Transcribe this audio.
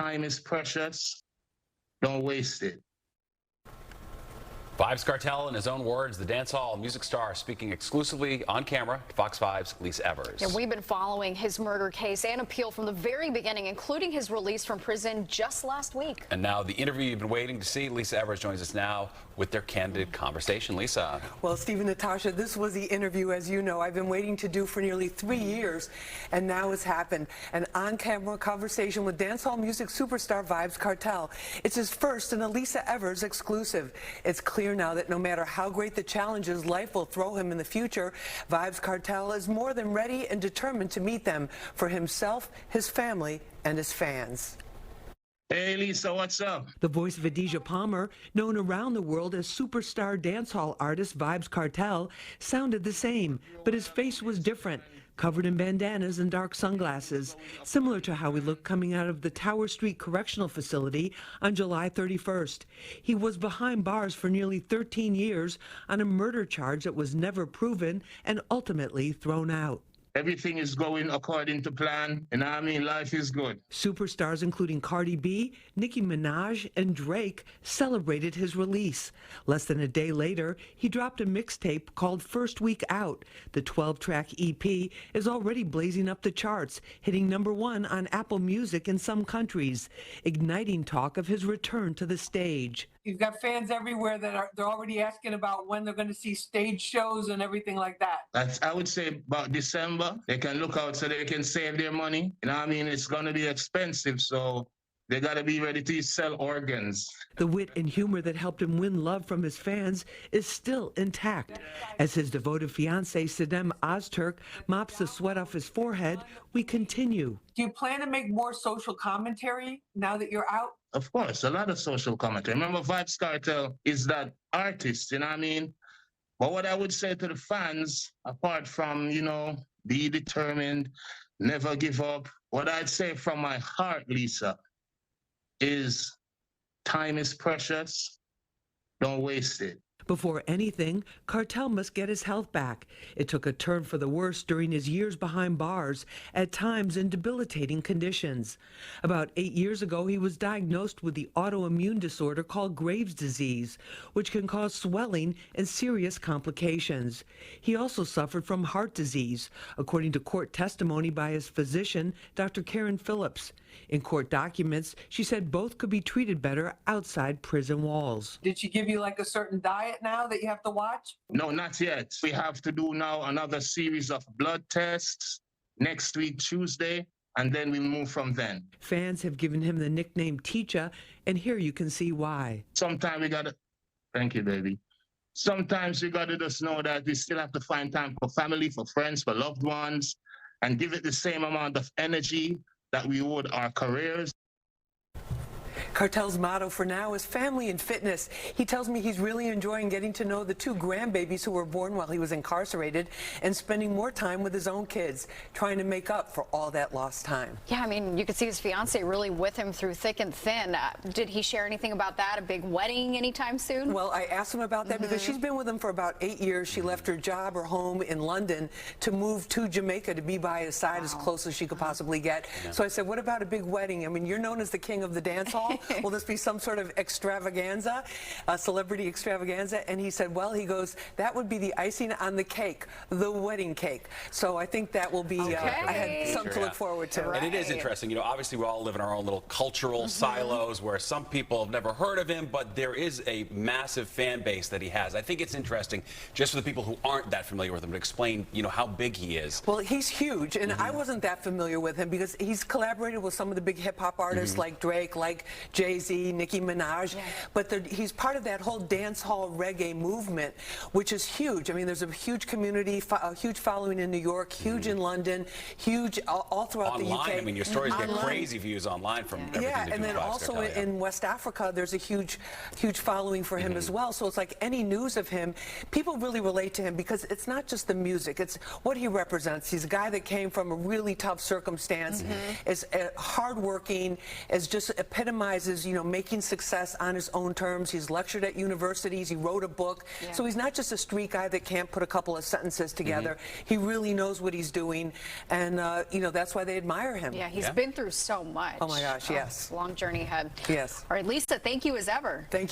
Time is precious. Don't waste it. Vybz Kartel, in his own words, the dancehall music star, speaking exclusively on camera. Fox 5's Lisa Evers. Yeah, we've been following his murder case and appeal from the very beginning, including his release from prison just last week. And now the interview you've been waiting to see. Lisa Evers joins us now with their candid conversation. Lisa. Well, Steve and Natasha, this was the interview, as you know, I've been waiting to do for nearly 3 years, and now it's happened. An on-camera conversation with dancehall music superstar Vybz Kartel. It's his first and a Lisa Evers exclusive. It's clear now that no matter how great the challenges life will throw him in the future, Vybz Kartel is more than ready and determined to meet them for himself, his family, and his fans. Hey, Lisa, what's up? The voice of Adidja Palmer, known around the world as superstar dancehall artist Vybz Kartel, sounded the same, but his face was different, covered in bandanas and dark sunglasses, similar to how he looked coming out of the Tower Street Correctional Facility on July 31st. He was behind bars for nearly 13 years on a murder charge that was never proven and ultimately thrown out. Everything is going according to plan, and I mean, life is good. Superstars including Cardi B, Nicki Minaj, and Drake celebrated his release. Less than a day later, he dropped a mixtape called First Week Out. The 12-track EP is already blazing up the charts, hitting #1 on Apple Music in some countries, igniting talk of his return to the stage. You've got fans everywhere that they're already asking about when they're going to see stage shows and everything like that. I would say about December. They can look out so they can save their money. You know what I mean? It's going to be expensive, so they got to be ready to sell organs. The wit and humor that helped him win love from his fans is still intact. As his devoted fiancée, Sidem Ozturk, mops the sweat off his forehead, we continue. Do you plan to make more social commentary now that you're out? Of course, a lot of social commentary. Remember, Vybz Kartel is that artist, you know what I mean? But what I would say to the fans, apart from, you know, be determined, never give up, what I'd say from my heart, Lisa, is time is precious. Don't waste it. Before anything, Kartel must get his health back. It took a turn for the worse during his years behind bars, at times in debilitating conditions. About 8 years ago, he was diagnosed with the autoimmune disorder called Graves' disease, which can cause swelling and serious complications. He also suffered from heart disease, according to court testimony by his physician, Dr. Karen Phillips. In court documents, she said both could be treated better outside prison walls. Did she give you like a certain diet now that you have to watch? No, not yet. We have to do now another series of blood tests next week, Tuesday, and then we move from then. Fans have given him the nickname Teacher, and here you can see why. Sometimes we gotta, thank you, baby. Sometimes we gotta just know that we still have to find time for family, for friends, for loved ones, and give it the same amount of energy that we would our careers. Kartel's motto for now is family and fitness. He tells me he's really enjoying getting to know the 2 grandbabies who were born while he was incarcerated and spending more time with his own kids, trying to make up for all that lost time. Yeah, I mean, you could see his fiancée really with him through thick and thin. Did he share anything about that? A big wedding anytime soon? Well, I asked him about that because she's been with him for about 8 years. She left her job, her home in London, to move to Jamaica to be by his side as close as she could possibly get. So I said, what about a big wedding? I mean, you're known as the king of the dance hall. Will this be some sort of extravaganza, a celebrity extravaganza? And he said, well, he goes, that would be the icing on the cake, the wedding cake. So I think that will be, I had something to look forward to. And it is interesting, you know, obviously we all live in our own little cultural silos where some people have never heard of him, but there is a massive fan base that he has. I think it's interesting, just for the people who aren't that familiar with him, to explain, you know, how big he is. Well, he's huge, and I wasn't that familiar with him because he's collaborated with some of the big hip-hop artists like Drake, like Jay-Z, Nicki Minaj, but he's part of that whole dance hall reggae movement, which is huge. I mean, there's a huge community, a huge following in New York, huge in London, huge all throughout the UK. I mean, your stories get crazy views online from everything Yeah, to do and then with Vybz also Kartel, in West Africa, there's a huge following for him as well. So it's like any news of him, people really relate to him because it's not just the music, it's what he represents. He's a guy that came from a really tough circumstance, is hardworking, is just epitomized recognizes, you know, making success on his own terms. He's lectured at universities. He wrote a book. Yeah. So he's not just a street guy that can't put a couple of sentences together. He really knows what he's doing, and you know, that's why they admire him. Yeah, he's been through so much. Oh my gosh, yes. Long journey ahead. Yes. All right, Lisa, thank you as ever. Thank you.